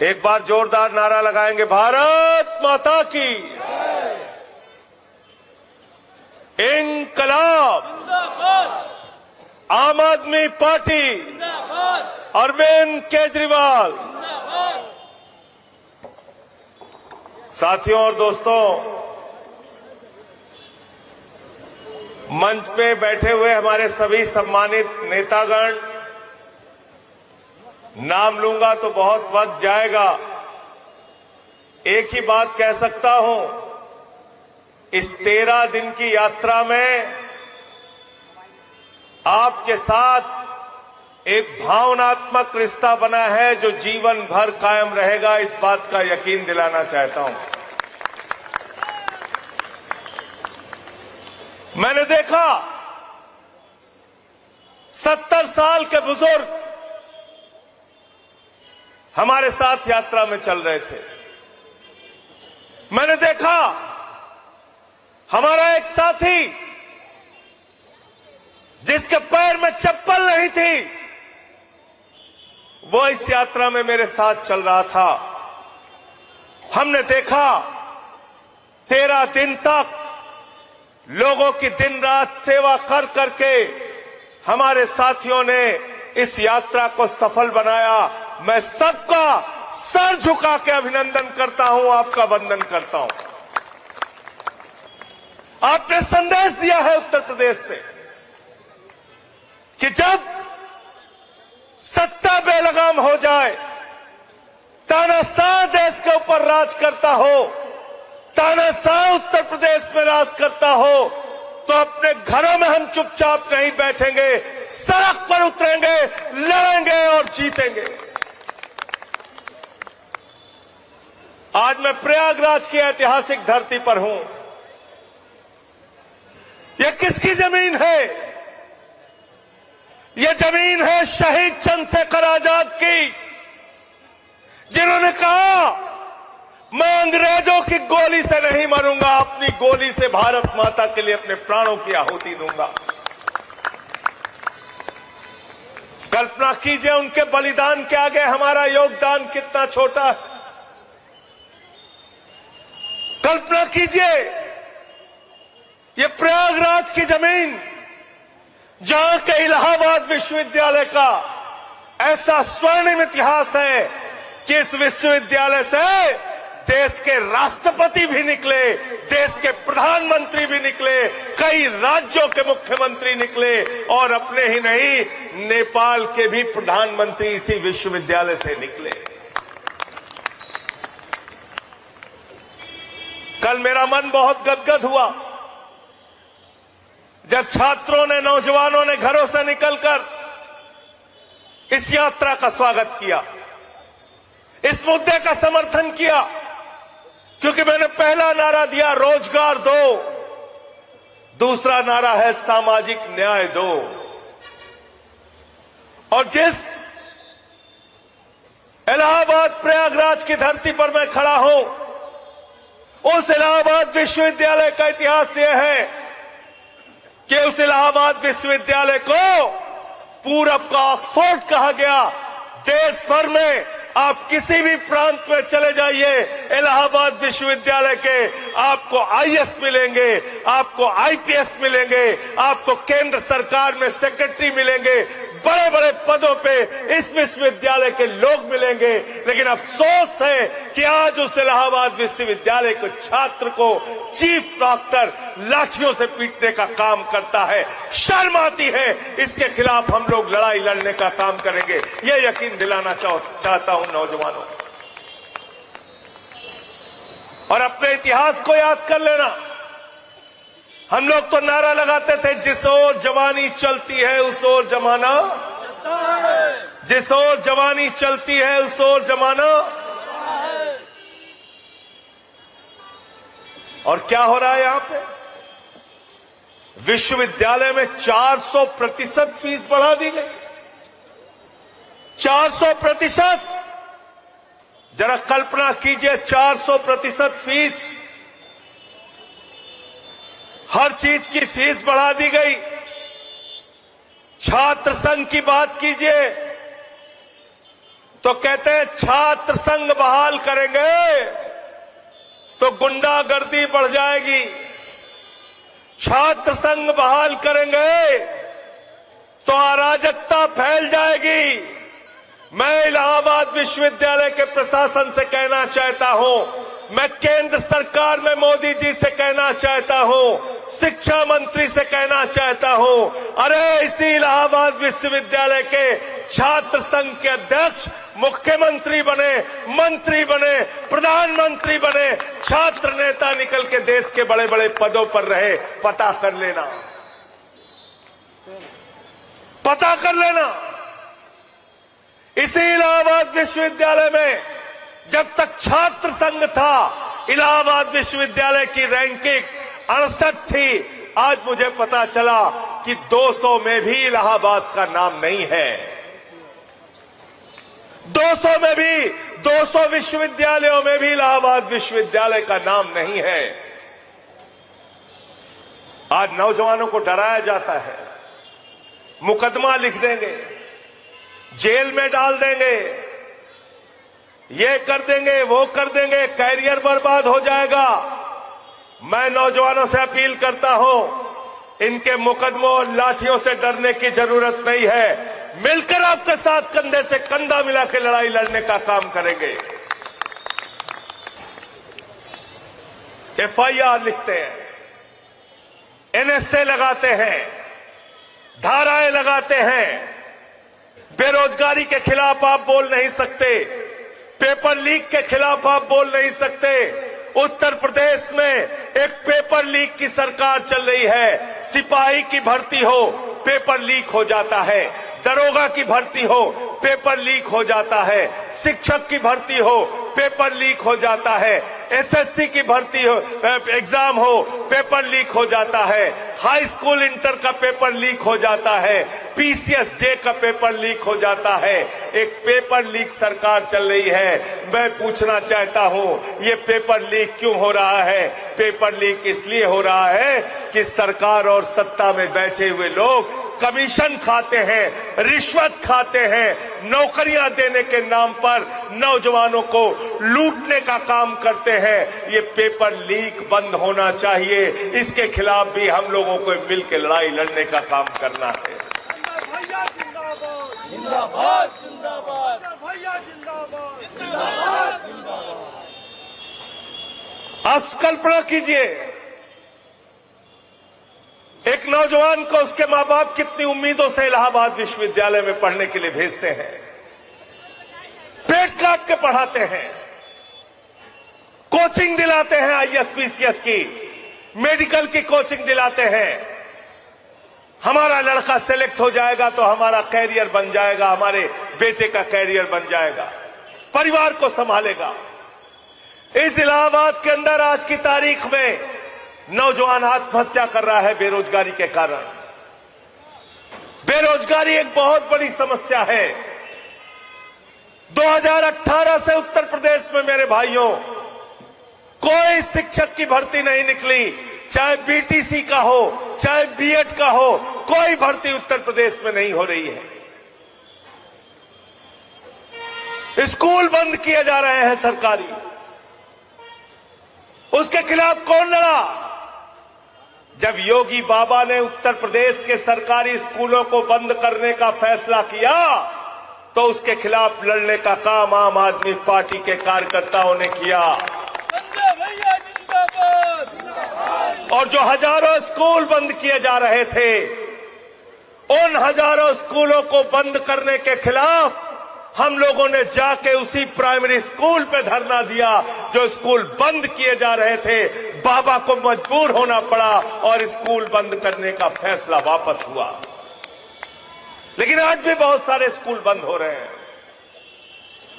एक बार जोरदार नारा लगाएंगे, भारत माता की इंकलाब, आम आदमी पार्टी, अरविंद केजरीवाल। साथियों और दोस्तों, मंच पे बैठे हुए हमारे सभी सम्मानित नेतागण, नाम लूंगा तो बहुत वक्त जाएगा। एक ही बात कह सकता हूं, इस 13 दिन की यात्रा में आपके साथ एक भावनात्मक रिश्ता बना है जो जीवन भर कायम रहेगा, इस बात का यकीन दिलाना चाहता हूं। मैंने देखा 70 साल के बुजुर्ग हमारे साथ यात्रा में चल रहे थे। मैंने देखा हमारा एक साथी जिसके पैर में चप्पल नहीं थी, वो इस यात्रा में मेरे साथ चल रहा था। हमने देखा 13 दिन तक लोगों की दिन रात सेवा कर करके हमारे साथियों ने इस यात्रा को सफल बनाया। मैं सबका सर झुका के अभिनंदन करता हूं, आपका वंदन करता हूं। आपने संदेश दिया है उत्तर प्रदेश से कि जब सत्ता बेलगाम हो जाए, तानाशाह देश के ऊपर राज करता हो, तानाशाह उत्तर प्रदेश में राज करता हो, तो अपने घरों में हम चुपचाप नहीं बैठेंगे, सड़क पर उतरेंगे, लड़ेंगे और जीतेंगे। आज मैं प्रयागराज की ऐतिहासिक धरती पर हूं। यह किसकी जमीन है? यह जमीन है शहीद चंद्रशेखर आजाद की, जिन्होंने कहा मैं अंग्रेजों की गोली से नहीं मरूंगा, अपनी गोली से भारत माता के लिए अपने प्राणों की आहुति दूंगा। कल्पना कीजिए उनके बलिदान के आगे हमारा योगदान कितना छोटा है। कल्पना कीजिए ये प्रयागराज की जमीन, जहां के इलाहाबाद विश्वविद्यालय का ऐसा स्वर्णिम इतिहास है कि इस विश्वविद्यालय से देश के राष्ट्रपति भी निकले, देश के प्रधानमंत्री भी निकले, कई राज्यों के मुख्यमंत्री निकले और अपने ही नहीं, नेपाल के भी प्रधानमंत्री इसी विश्वविद्यालय से निकले। कल मेरा मन बहुत गदगद हुआ जब छात्रों ने, नौजवानों ने घरों से निकलकर इस यात्रा का स्वागत किया, इस मुद्दे का समर्थन किया, क्योंकि मैंने पहला नारा दिया रोजगार दो, दूसरा नारा है सामाजिक न्याय दो। और जिस इलाहाबाद प्रयागराज की धरती पर मैं खड़ा हूं, उस इलाहाबाद विश्वविद्यालय का इतिहास यह है कि उस इलाहाबाद विश्वविद्यालय को पूरब का ऑक्सफोर्ड कहा गया। देश भर में आप किसी भी प्रांत में चले जाइए, इलाहाबाद विश्वविद्यालय के आपको आईएएस मिलेंगे, आपको आईपीएस मिलेंगे, आपको केंद्र सरकार में सेक्रेटरी मिलेंगे, बड़े बड़े पदों पे इस विश्वविद्यालय के लोग मिलेंगे। लेकिन अफसोस है कि आज उस इलाहाबाद विश्वविद्यालय के छात्र को चीफ डॉक्टर लाठियों से पीटने का काम करता है। शर्म आती है। इसके खिलाफ हम लोग लड़ाई लड़ने का काम करेंगे, ये यकीन दिलाना चाहता हूं नौजवानों। और अपने इतिहास को याद कर लेना। हम लोग तो नारा लगाते थे, जिस ओर जवानी चलती है उस ओर जमाना, जिस ओर जवानी चलती है उस ओर जमाना। और क्या हो रहा है यहां पे? विश्वविद्यालय में 400% फीस बढ़ा दी गई। 400%। जरा कल्पना कीजिए, 400% फीस, हर चीज की फीस बढ़ा दी गई। छात्र संघ की बात कीजिए, तो कहते हैं छात्र संघ बहाल करेंगे तो गुंडागर्दी बढ़ जाएगी, छात्र संघ बहाल करेंगे तो अराजकता फैल जाएगी। मैं इलाहाबाद विश्वविद्यालय के प्रशासन से कहना चाहता हूं, मैं केंद्र सरकार में मोदी जी से कहना चाहता हूं, शिक्षा मंत्री से कहना चाहता हूं, अरे इसी इलाहाबाद विश्वविद्यालय के छात्र संघ के अध्यक्ष मुख्यमंत्री बने, मंत्री बने, प्रधानमंत्री बने, छात्र नेता निकल के देश के बड़े बड़े पदों पर रहे, पता कर लेना, पता कर लेना। इसी इलाहाबाद विश्वविद्यालय में जब तक छात्र संघ था, इलाहाबाद विश्वविद्यालय की रैंकिंग 68 थी। आज मुझे पता चला कि 200 में भी इलाहाबाद का नाम नहीं है। 200 में भी, 200 विश्वविद्यालयों में भी इलाहाबाद विश्वविद्यालय का नाम नहीं है। आज नौजवानों को डराया जाता है, मुकदमा लिख देंगे, जेल में डाल देंगे, ये कर देंगे, वो कर देंगे, कैरियर बर्बाद हो जाएगा। मैं नौजवानों से अपील करता हूं, इनके मुकदमों और लाठियों से डरने की जरूरत नहीं है। मिलकर आपके साथ कंधे से कंधा मिला के लड़ाई लड़ने का काम करेंगे। एफआईआर लिखते हैं, एनएसए लगाते हैं, धाराएं लगाते हैं। बेरोजगारी के खिलाफ आप बोल नहीं सकते, पेपर लीक के खिलाफ आप बोल नहीं सकते। उत्तर प्रदेश में एक पेपर लीक की सरकार चल रही है। सिपाही की भर्ती हो, पेपर लीक हो जाता है, दरोगा की भर्ती हो, पेपर लीक हो जाता है, शिक्षक की भर्ती हो, पेपर लीक हो जाता है, एसएससी की भर्ती हो, एग्जाम हो, पेपर लीक हो जाता है, हाई स्कूल इंटर का पेपर लीक हो जाता है, पीसीएस जे का पेपर लीक हो जाता है। एक पेपर लीक सरकार चल रही है। मैं पूछना चाहता हूं, ये पेपर लीक क्यों हो रहा है? पेपर लीक इसलिए हो रहा है कि सरकार और सत्ता में बैठे हुए लोग कमीशन खाते हैं, रिश्वत खाते हैं, नौकरियां देने के नाम पर नौजवानों को लूटने का काम करते हैं। ये पेपर लीक बंद होना चाहिए। इसके खिलाफ भी हम लोगों को मिलकर लड़ाई लड़ने का काम करना है। जिंदाबाद जिंदाबाद भैया जिंदाबाद जिंदाबाद जिंदाबाद। आप कल्पना कीजिए, एक नौजवान को उसके मां बाप कितनी उम्मीदों से इलाहाबाद विश्वविद्यालय में पढ़ने के लिए भेजते हैं, पेट काट के पढ़ाते हैं, कोचिंग दिलाते हैं, आईएएस पीसीएस की, मेडिकल की कोचिंग दिलाते हैं। हमारा लड़का सेलेक्ट हो जाएगा तो हमारा कैरियर बन जाएगा, हमारे बेटे का कैरियर बन जाएगा, परिवार को संभालेगा। इस इलाहाबाद के अंदर आज की तारीख में नौजवान आत्महत्या कर रहा है बेरोजगारी के कारण। बेरोजगारी एक बहुत बड़ी समस्या है। 2018 से उत्तर प्रदेश में मेरे भाइयों कोई शिक्षक की भर्ती नहीं निकली, चाहे बीटीसी का हो, चाहे बीएड का हो, कोई भर्ती उत्तर प्रदेश में नहीं हो रही है। स्कूल बंद किए जा रहे हैं सरकारी। उसके खिलाफ कौन लड़ा? जब योगी बाबा ने उत्तर प्रदेश के सरकारी स्कूलों को बंद करने का फैसला किया तो उसके खिलाफ लड़ने का काम आम आदमी पार्टी के कार्यकर्ताओं ने किया। और जो हजारों स्कूल बंद किए जा रहे थे, उन हजारों स्कूलों को बंद करने के खिलाफ हम लोगों ने जाके उसी प्राइमरी स्कूल पे धरना दिया जो स्कूल बंद किए जा रहे थे। बाबा को मजबूर होना पड़ा और स्कूल बंद करने का फैसला वापस हुआ। लेकिन आज भी बहुत सारे स्कूल बंद हो रहे हैं।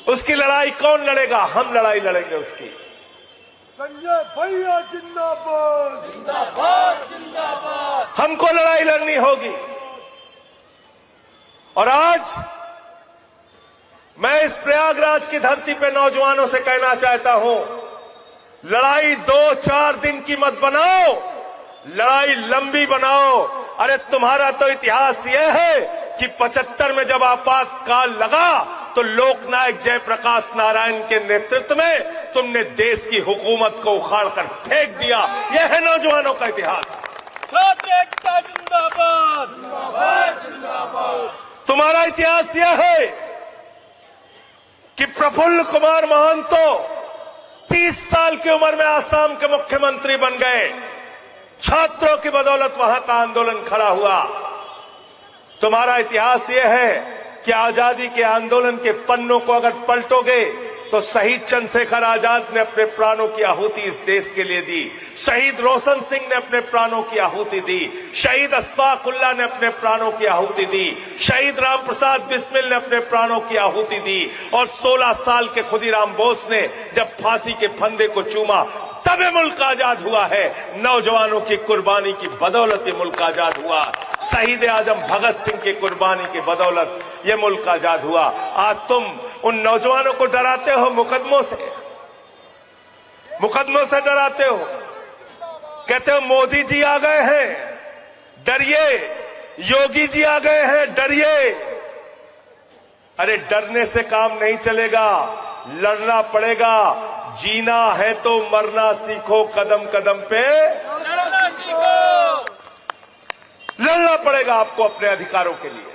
उसकी लड़ाई कौन लड़ेगा? हम लड़ाई लड़ेंगे उसकी। संजय भैया जिंदाबाद जिंदाबाद जिंदाबाद। हमको लड़ाई लड़नी होगी। और आज मैं इस प्रयागराज की धरती पे नौजवानों से कहना चाहता हूं, लड़ाई 2-4 दिन की मत बनाओ, लड़ाई लंबी बनाओ। अरे तुम्हारा तो इतिहास यह है कि 75 में जब आपातकाल लगा तो लोकनायक जयप्रकाश नारायण के नेतृत्व में तुमने देश की हुकूमत को उखाड़कर फेंक दिया। यह है नौजवानों का इतिहास। छात्र एकता जिंदाबाद, जिंदाबाद। तुम्हारा इतिहास यह है कि प्रफुल्ल कुमार महंतो 30 साल की उम्र में आसाम के मुख्यमंत्री बन गए। छात्रों की बदौलत वहां का आंदोलन खड़ा हुआ। तुम्हारा इतिहास यह है कि आजादी के आंदोलन के पन्नों को अगर पलटोगे तो शहीद चंद्रशेखर आजाद ने अपने प्राणों की आहुति इस देश के लिए दी। शहीद रोशन सिंह ने अपने प्राणों की आहुति दी। शहीद अशफाक उल्लाह ने अपने प्राणों की आहुति दी। शहीद राम प्रसाद बिस्मिल ने अपने प्राणों की आहुति दी। और 16 साल के खुदीराम बोस ने जब फांसी के फंदे को चूमा तब ये मुल्क आजाद हुआ है। नौजवानों की कुर्बानी की बदौलत ये मुल्क आजाद हुआ। शहीद आजम भगत सिंह की कुर्बानी की बदौलत ये मुल्क आजाद हुआ। आज तुम उन नौजवानों को डराते हो मुकदमों से डराते हो। कहते हो मोदी जी आ गए हैं, डरिए। योगी जी आ गए हैं, डरिए। अरे डरने से काम नहीं चलेगा, लड़ना पड़ेगा। जीना है तो मरना सीखो, कदम कदम पे लड़ना सीखो। लड़ना पड़ेगा आपको अपने अधिकारों के लिए,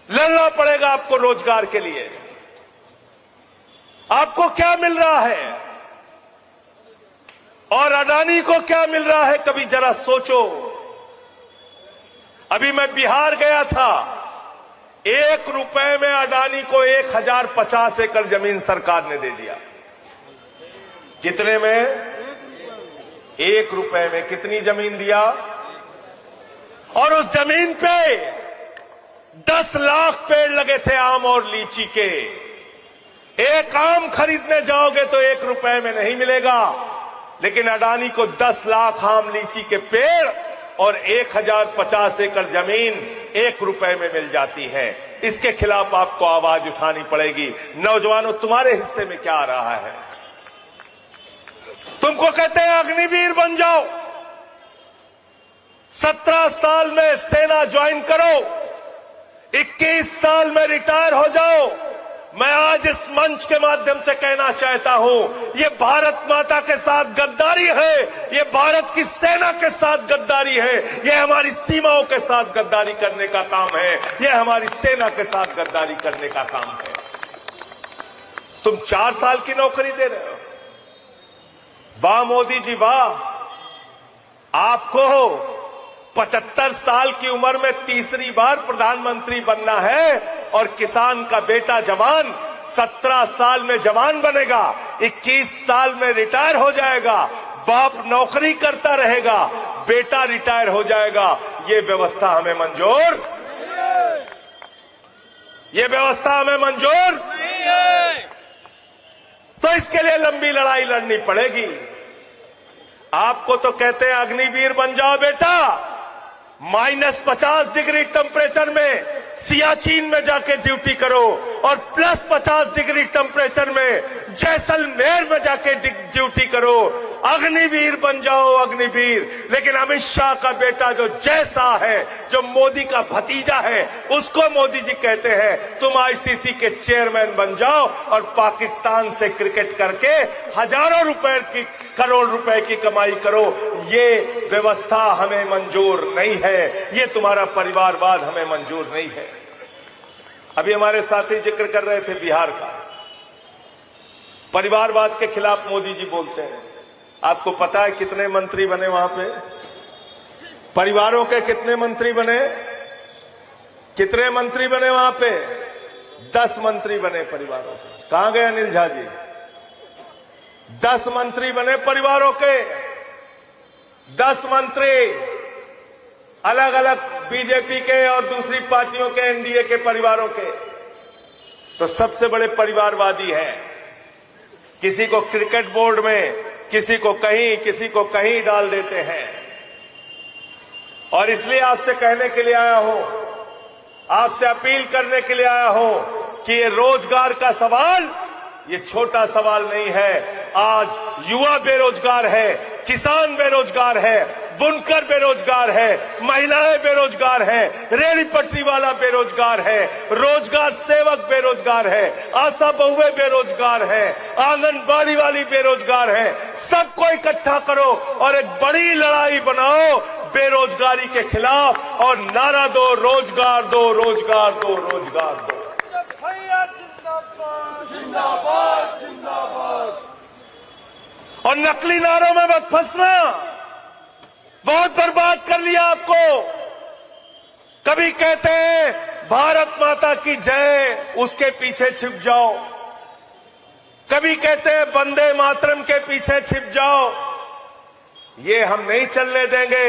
लड़ना पड़ेगा आपको रोजगार के लिए। आपको क्या मिल रहा है और अडानी को क्या मिल रहा है, कभी जरा सोचो। अभी मैं बिहार गया था, 1 रुपए में अडानी को 1050 एकड़ जमीन सरकार ने दे दिया। कितने में? 1 रुपए में कितनी जमीन दिया? और उस जमीन पे 10 लाख पेड़ लगे थे आम और लीची के। एक आम खरीदने जाओगे तो 1 रुपए में नहीं मिलेगा, लेकिन अडानी को 10 लाख आम लीची के पेड़ और 1050 एकड़ जमीन 1 रुपए में मिल जाती है। इसके खिलाफ आपको आवाज उठानी पड़ेगी। नौजवानों, तुम्हारे हिस्से में क्या आ रहा है? तुमको कहते हैं अग्निवीर बन जाओ, 17 साल में सेना ज्वाइन करो, 21 साल में रिटायर हो जाओ। मैं आज इस मंच के माध्यम से कहना चाहता हूं, ये भारत माता के साथ गद्दारी है, ये भारत की सेना के साथ गद्दारी है, ये हमारी सीमाओं के साथ गद्दारी करने का काम है, ये हमारी सेना के साथ गद्दारी करने का काम है। तुम 4 साल की नौकरी दे रहे हो। वाह मोदी जी वाह, आपको 75 साल की उम्र में तीसरी बार प्रधानमंत्री बनना है और किसान का बेटा जवान 17 साल में जवान बनेगा, 21 साल में रिटायर हो जाएगा, बाप नौकरी करता रहेगा, बेटा रिटायर हो जाएगा। ये व्यवस्था हमें मंजूर, ये व्यवस्था हमें मंजूर नहीं है। तो इसके लिए लंबी लड़ाई लड़नी पड़ेगी। आपको तो कहते हैं अग्निवीर बन जाओ बेटा, -50 डिग्री टेम्परेचर में सियाचिन में जाके ड्यूटी करो और +50 डिग्री टेम्परेचर में जैसलमेर में जाके ड्यूटी करो। अग्निवीर बन जाओ, अग्निवीर। लेकिन अमित शाह का बेटा जो जैसा है, जो मोदी का भतीजा है, उसको मोदी जी कहते हैं तुम आईसीसी के चेयरमैन बन जाओ और पाकिस्तान से क्रिकेट करके हजारों रुपए की, करोड़ रुपए की कमाई करो। ये व्यवस्था हमें मंजूर नहीं है, ये तुम्हारा परिवारवाद हमें मंजूर नहीं है। अभी हमारे साथी जिक्र कर रहे थे बिहार का, परिवारवाद के खिलाफ मोदी जी बोलते हैं। आपको पता है कितने मंत्री बने वहां पे? परिवारों के कितने मंत्री बने? कितने मंत्री बने वहां पे? 10 मंत्री बने परिवारों के। कहां गए अनिल झा जी? 10 मंत्री बने परिवारों के। 10 मंत्री अलग अलग बीजेपी के और दूसरी पार्टियों के, एनडीए के परिवारों के। तो सबसे बड़े परिवारवादी हैं। किसी को क्रिकेट बोर्ड में, किसी को कहीं डाल देते हैं। और इसलिए आपसे कहने के लिए आया हूं, आपसे अपील करने के लिए आया हूं कि ये रोजगार का सवाल ये छोटा सवाल नहीं है। आज युवा बेरोजगार है, किसान बेरोजगार है, बुनकर बेरोजगार है, महिलाएं बेरोजगार है, रेहड़ी पटरी वाला बेरोजगार है, रोजगार सेवक बेरोजगार है, आशा बहुएं बेरोजगार है, आंगनबाड़ी वाली बेरोजगार है। सबको इकट्ठा करो और एक बड़ी लड़ाई बनाओ बेरोजगारी के खिलाफ और नारा दो, रोजगार दो, रोजगार दो, रोजगार दो। जिंदाबाद जिंदाबाद। और नकली नारों में मत फंसना, बहुत बर्बाद कर लिया आपको। कभी कहते हैं भारत माता की जय, उसके पीछे छिप जाओ। कभी कहते हैं वंदे मातरम के पीछे छिप जाओ। ये हम नहीं चलने देंगे।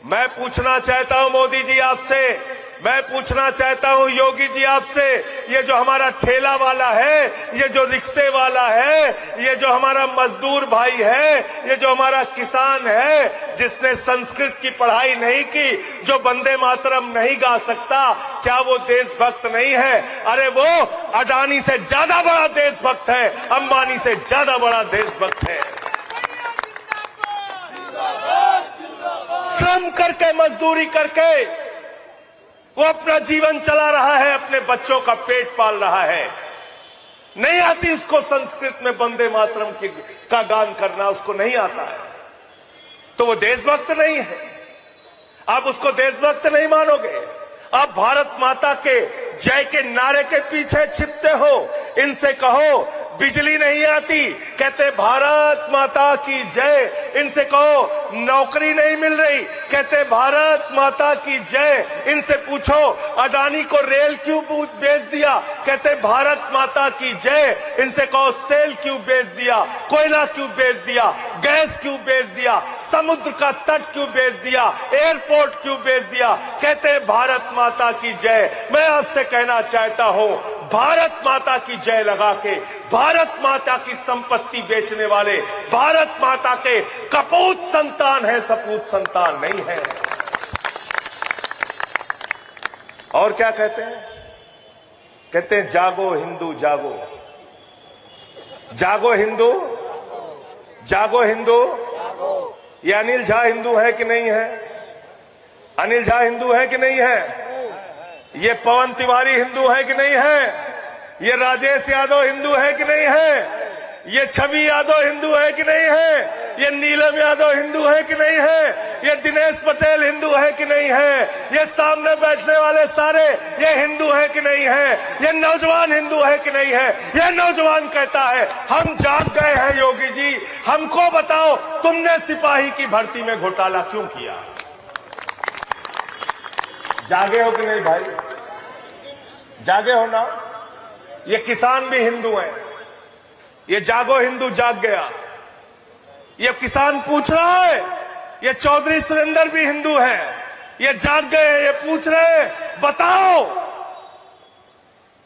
मैं पूछना चाहता हूं मोदी जी आपसे, मैं पूछना चाहता हूं योगी जी आपसे, ये जो हमारा ठेला वाला है, ये जो रिक्शे वाला है, ये जो हमारा मजदूर भाई है, ये जो हमारा किसान है, जिसने संस्कृत की पढ़ाई नहीं की, जो वंदे मातरम नहीं गा सकता, क्या वो देशभक्त नहीं है? अरे वो अडानी से ज्यादा बड़ा देशभक्त है, अंबानी से ज्यादा बड़ा देशभक्त है। श्रम करके, मजदूरी करके वो अपना जीवन चला रहा है, अपने बच्चों का पेट पाल रहा है। नहीं आती उसको संस्कृत में वंदे मातरम का गान करना, उसको नहीं आता है, तो वो देशभक्त नहीं है। आप उसको देशभक्त नहीं मानोगे। आप भारत माता के जय के नारे के पीछे छिपते हो। इनसे कहो बिजली नहीं आती, कहते भारत माता की जय। इनसे कहो नौकरी नहीं मिल रही, कहते भारत माता की जय। इनसे पूछो अडानी को रेल क्यों बेच दिया, कहते भारत माता की जय। इनसे कहो सेल क्यों बेच दिया, कोयला क्यों बेच दिया, गैस क्यों बेच दिया, समुद्र का तट क्यों बेच दिया, एयरपोर्ट क्यों बेच दिया, कहते भारत माता की जय। मैं आपसे कहना चाहता हूं, भारत माता की जय लगा के भारत माता की संपत्ति बेचने वाले भारत माता के कपूत संतान है, सपूत संतान नहीं है। और क्या कहते हैं? कहते हैं जागो हिंदू जागो, जागो हिंदू, जागो हिंदू। ये अनिल झा हिंदू है कि नहीं है? अनिल झा हिंदू है कि नहीं है? ये पवन तिवारी हिंदू है कि नहीं है? ये राजेश यादव हिंदू है कि नहीं है? ये छवि यादव हिंदू है कि नहीं है? ये नीलम यादव हिंदू है कि नहीं है? ये दिनेश पटेल हिंदू है कि नहीं है? ये सामने बैठने वाले सारे ये हिंदू है कि नहीं है? ये नौजवान हिंदू है कि नहीं है? ये नौजवान कहता है हम जाग गए हैं योगी जी, हमको बताओ तुमने सिपाही की भर्ती में घोटाला क्यों किया? जागे हो कि नहीं भाई? जागे हो ना? ये किसान भी हिंदू हैं। ये जागो हिंदू जाग गया। ये किसान पूछ रहा है, ये चौधरी सुरेंद्र भी हिंदू है, ये जाग गए, ये पूछ रहे बताओ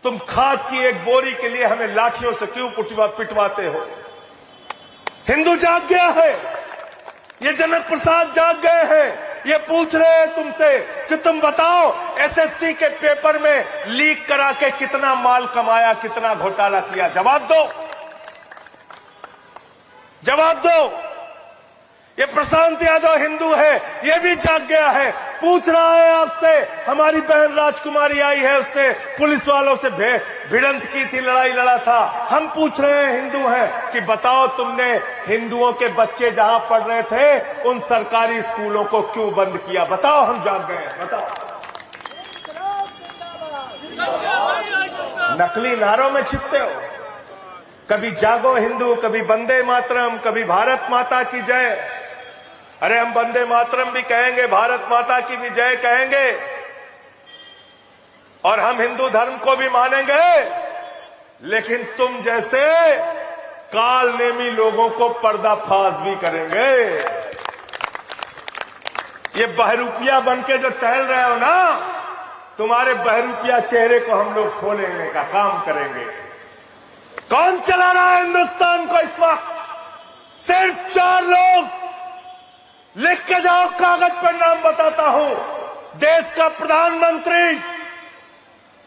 तुम खाद की एक बोरी के लिए हमें लाठियों से क्यों पिटवाते हो? हिंदू जाग गया है। ये जनक प्रसाद जाग गए हैं। ये पूछ रहे हैं तुमसे कि तुम बताओ एसएससी के पेपर में लीक करा के कितना माल कमाया, कितना घोटाला किया? जवाब दो, जवाब दो। ये प्रशांत यादव हिंदू है, ये भी जाग गया है, पूछ रहा है आपसे। हमारी बहन राजकुमारी आई है, उसने पुलिस वालों से भिड़ंत की थी, लड़ाई लड़ा था। हम पूछ रहे हैं, हिंदू हैं, कि बताओ तुमने हिंदुओं के बच्चे जहां पढ़ रहे थे उन सरकारी स्कूलों को क्यों बंद किया? बताओ, हम जाग गए हैं, बताओ। नकली नारों में छिपते हो। कभी जागो हिंदू, कभी वंदे मातरम, कभी भारत माता की जय। अरे हम वंदे मातरम भी कहेंगे, भारत माता की भी जय कहेंगे, और हम हिंदू धर्म को भी मानेंगे, लेकिन तुम जैसे काल नेमी लोगों को पर्दाफाश भी करेंगे। ये बहरूपिया बनके जो टहल रहे हो ना, तुम्हारे बहरूपिया चेहरे को हम लोग खोलेंगे का काम करेंगे। कौन चला रहा है हिंदुस्तान को इस वक्त? सिर्फ 4 लोग। लिख के जाओ, कागज पर नाम बताता हूं। देश का प्रधानमंत्री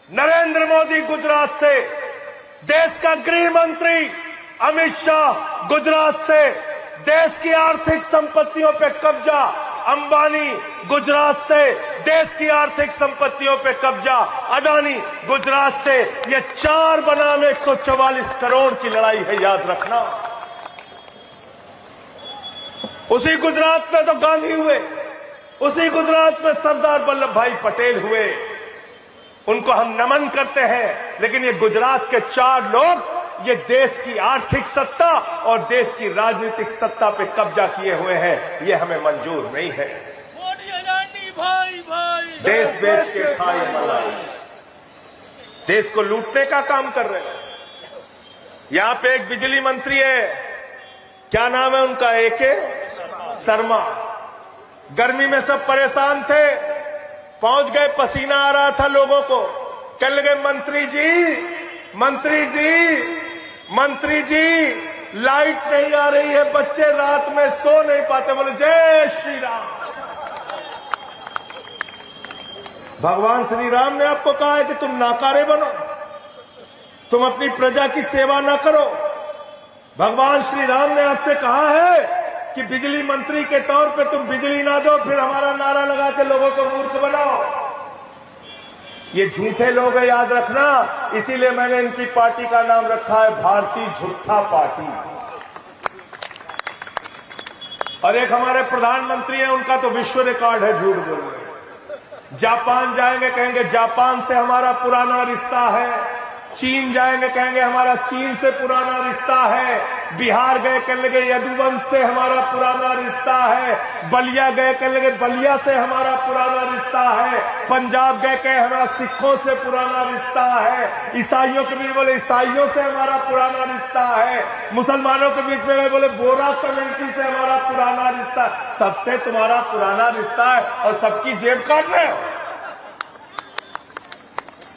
नरेंद्र मोदी गुजरात से, देश का गृह मंत्री अमित शाह गुजरात से, देश की आर्थिक संपत्तियों पे कब्जा, अंबानी गुजरात से, देश की आर्थिक संपत्तियों पे कब्जा, अडानी गुजरात से, ये 4 बनाम 144 करोड़ की लड़ाई है, याद रखना। उसी गुजरात में तो गांधी हुए, उसी गुजरात में सरदार वल्लभ भाई पटेल हुए, उनको हम नमन करते हैं। लेकिन ये गुजरात के 4 लोग ये देश की आर्थिक सत्ता और देश की राजनीतिक सत्ता पे कब्जा किए हुए हैं, ये हमें मंजूर नहीं है। भाई भाई देश बेच के खाई मलाई, देश को लूटने का काम कर रहे हैं। यहां पे एक बिजली मंत्री है, क्या नाम है उनका, एके शर्मा। गर्मी में सब परेशान थे, पहुंच गए, पसीना आ रहा था लोगों को, कहने लगे मंत्री जी, मंत्री जी, मंत्री जी, लाइट नहीं आ रही है, बच्चे रात में सो नहीं पाते। बोले जय श्री राम। भगवान श्री राम ने आपको कहा है कि तुम नाकारे बनो, तुम अपनी प्रजा की सेवा ना करो। भगवान श्री राम ने आपसे कहा है कि बिजली मंत्री के तौर पे तुम बिजली ना दो, फिर हमारा नारा लगा के लोगों को मूर्ख बनाओ। ये झूठे लोग हैं, याद रखना। इसीलिए मैंने इनकी पार्टी का नाम रखा है भारतीय झूठा पार्टी। और एक हमारे प्रधानमंत्री हैं, उनका तो विश्व रिकॉर्ड है झूठ बोलने। जापान जाएंगे, कहेंगे जापान से हमारा पुराना रिश्ता है। चीन जाएंगे, कहेंगे हमारा चीन से पुराना रिश्ता है। बिहार गए, कहने लगे यदुवंश से हमारा पुराना रिश्ता है। बलिया गए, कहने लगे बलिया से हमारा पुराना रिश्ता है। पंजाब गए, कहे हमारा सिखों से पुराना रिश्ता है। ईसाइयों के बीच बोले ईसाइयों से हमारा पुराना रिश्ता है। मुसलमानों के बीच में बोले बोरा कम्युनिटी से हमारा पुराना रिश्ता। सबसे तुम्हारा पुराना रिश्ता है और सबकी जेब काट रहे हो,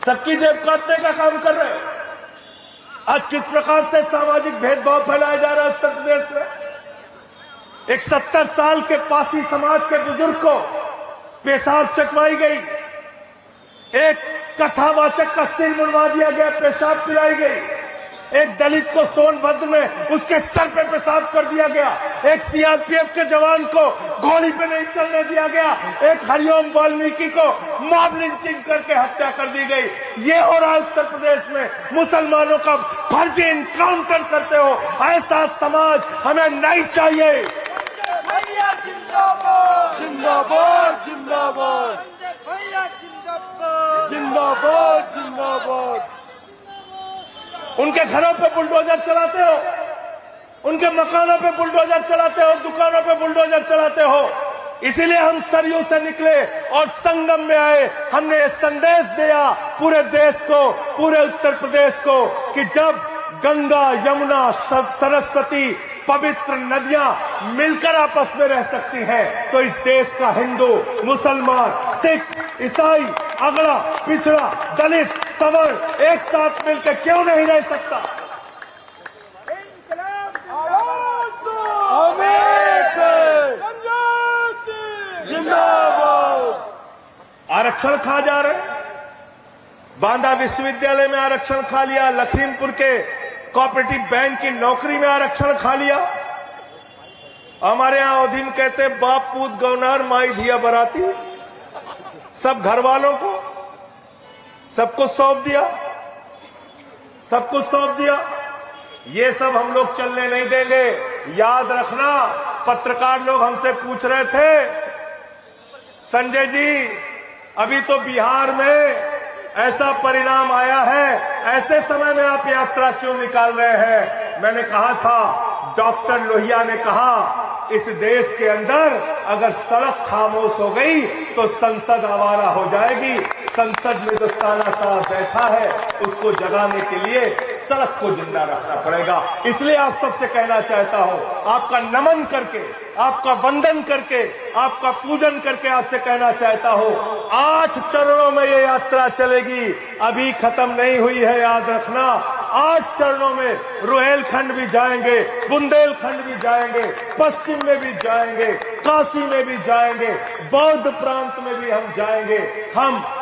सबकी जेब काटने का काम कर रहे हो। आज किस प्रकार से सामाजिक भेदभाव फैलाया जा रहा है उत्तर प्रदेश में। एक 70 साल के पासी समाज के बुजुर्ग को पेशाब चटवाई गई, एक कथावाचक का सिर मुड़वा दिया गया, पेशाब पिलाई गई। एक दलित को सोनभद्र में उसके सर पे पेशाब कर दिया गया। एक सीआरपीएफ के जवान को घोड़ी पे नहीं चलने दिया गया। एक हरिओम वाल्मीकि को मॉब लिंचिंग करके हत्या कर दी गई। ये हो रहा है उत्तर प्रदेश में। मुसलमानों का फर्जी इनकाउंटर करते हो, ऐसा समाज हमें नहीं चाहिए। भैया जिंदाबाद जिंदाबाद जिंदाबाद, भैया जिंदाबाद जिंदाबाद जिंदाबाद। उनके घरों पे बुलडोजर चलाते हो, उनके मकानों पे बुलडोजर चलाते हो, दुकानों पे बुलडोजर चलाते हो। इसीलिए हम सरयू से निकले और संगम में आए। हमने संदेश दिया पूरे देश को, पूरे उत्तर प्रदेश को कि जब गंगा, यमुना, सरस्वती, पवित्र नदियां मिलकर आपस में रह सकती हैं, तो इस देश का हिंदू, मुसलमान, सिख, ईसाई, अगड़ा, पिछड़ा, दलित, सवर्ण एक साथ मिलकर क्यों नहीं रह सकता। आरक्षण खा जा रहे, बांदा विश्वविद्यालय में आरक्षण खा लिया, लखीमपुर के कोऑपरेटिव बैंक की नौकरी में आरक्षण खा लिया। हमारे यहां अवधि में कहते बाप पूत गौनार माई धिया बराती, सब घर वालों को सब कुछ सौंप दिया, सब कुछ सौंप दिया। ये सब हम लोग चलने नहीं देंगे, याद रखना। पत्रकार लोग हमसे पूछ रहे थे, संजय जी अभी तो बिहार में ऐसा परिणाम आया है, ऐसे समय में आप यात्रा क्यों निकाल रहे हैं। मैंने कहा था, डॉक्टर लोहिया ने कहा, इस देश के अंदर अगर सड़क खामोश हो गई तो संसद आवारा हो जाएगी। संसद में जो ताना साहब बैठा है उसको जगाने के लिए सड़क को जिंदा रखना पड़ेगा। इसलिए आप सबसे कहना चाहता हूं, आपका नमन करके, आपका वंदन करके, आपका पूजन करके आपसे कहना चाहता हूं, 8 चरणों में ये यात्रा चलेगी, अभी खत्म नहीं हुई है, याद रखना। 8 चरणों में रुहेलखंड भी जाएंगे, बुंदेलखंड भी जाएंगे, पश्चिम में भी जाएंगे, काशी में भी जाएंगे, बौद्ध प्रांत में भी हम जाएंगे।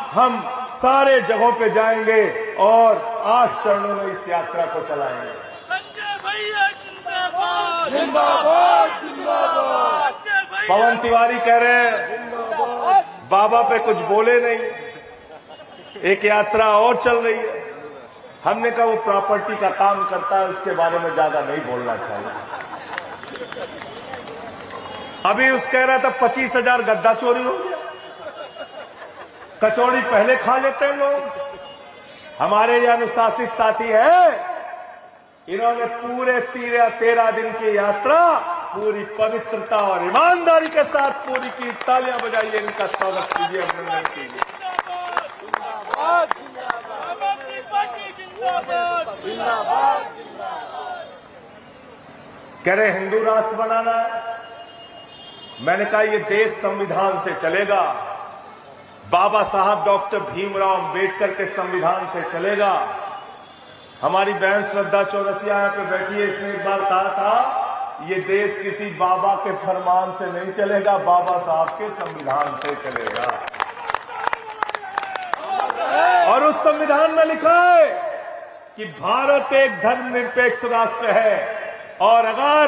हम सारे जगहों पे जाएंगे और 8 चरणों में इस यात्रा को चलाएंगे। संजय भैया जिंदाबाद। जिंदाबाद जिंदाबाद पवन तिवारी कह रहे हैं बाबा पे कुछ बोले नहीं, एक यात्रा और चल रही है। हमने कहा वो प्रॉपर्टी का काम करता है, उसके बारे में ज्यादा नहीं बोलना चाहिए। अभी उस कह रहा था 25,000 गद्दा चोरी हो गया। कचौड़ी पहले खा लेते हैं लोग। हमारे ये अनुशासित साथी है, इन्होंने पूरे 13 दिन की यात्रा पूरी पवित्रता और ईमानदारी के साथ पूरी की। तालियां बजाइए, इनका स्वागत कीजिए, अभिनंदन कीजिए। आम आदमी पार्टी जिंदाबाद जिंदाबाद। कह रहे हिंदू राष्ट्र बनाना है। मैंने कहा ये देश संविधान से चलेगा, बाबा साहब डॉक्टर भीमराव अंबेडकर के संविधान से चलेगा। हमारी बहन श्रद्धा चौरसिया यहाँ पे बैठी है, इसने एक बार कहा था ये देश किसी बाबा के फरमान से नहीं चलेगा, बाबा साहब के संविधान से चलेगा। और उस संविधान में लिखा है कि भारत एक धर्मनिरपेक्ष राष्ट्र है, और अगर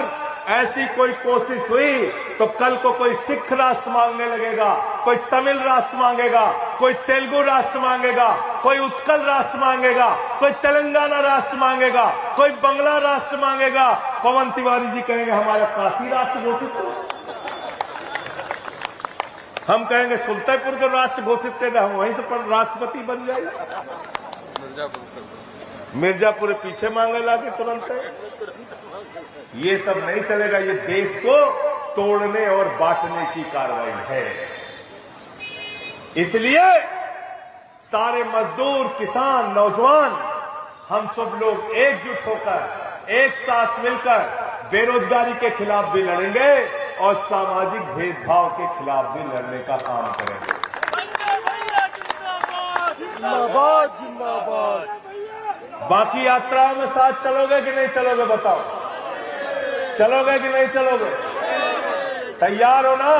ऐसी कोई कोशिश हुई तो कल को कोई सिख राष्ट्र मांगने लगेगा, कोई तमिल राष्ट्र मांगेगा, कोई तेलुगु राष्ट्र मांगेगा, कोई उत्कल राष्ट्र मांगेगा, कोई तेलंगाना राष्ट्र मांगेगा, कोई बंगला राष्ट्र मांगेगा। पवन तिवारी जी कहेंगे हमारा काशी राष्ट्र घोषित करो, हम कहेंगे सुल्तानपुर को राष्ट्र घोषित करेगा, हम वहीं से राष्ट्रपति बन जाएगा। मिर्जापुर पीछे मांगे लाके तुरंत। ये सब नहीं चलेगा, ये देश को तोड़ने और बांटने की कार्रवाई है। इसलिए सारे मजदूर, किसान, नौजवान, हम सब लोग एकजुट होकर एक साथ मिलकर बेरोजगारी के खिलाफ भी लड़ेंगे और सामाजिक भेदभाव के खिलाफ भी लड़ने का काम करेंगे। जिंदाबाद जिंदाबाद। बाकी यात्राओं में साथ चलोगे कि नहीं चलोगे, बताओ? चलोगे कि नहीं चलोगे? तैयार हो ना?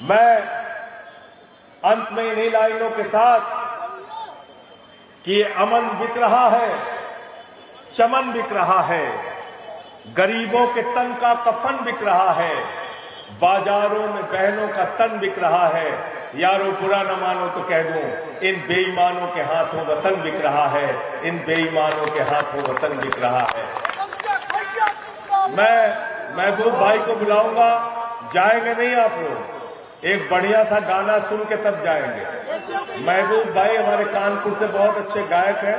मैं अंत में इन्हीं लाइनों के साथ कि अमन बिक रहा है, चमन बिक रहा है, गरीबों के तन का कफन बिक रहा है, बाजारों में बहनों का तन बिक रहा है। यारो बुरा न मानो तो कह दूं, इन बेईमानों के हाथों वतन बिक रहा है, इन बेईमानों के हाथों वतन बिक रहा है। मैं महबूब भाई को बुलाऊंगा, जाएंगे नहीं आप लोग? एक बढ़िया सा गाना सुन के तब जाएंगे। महबूब भाई हमारे कानपुर से बहुत अच्छे गायक हैं।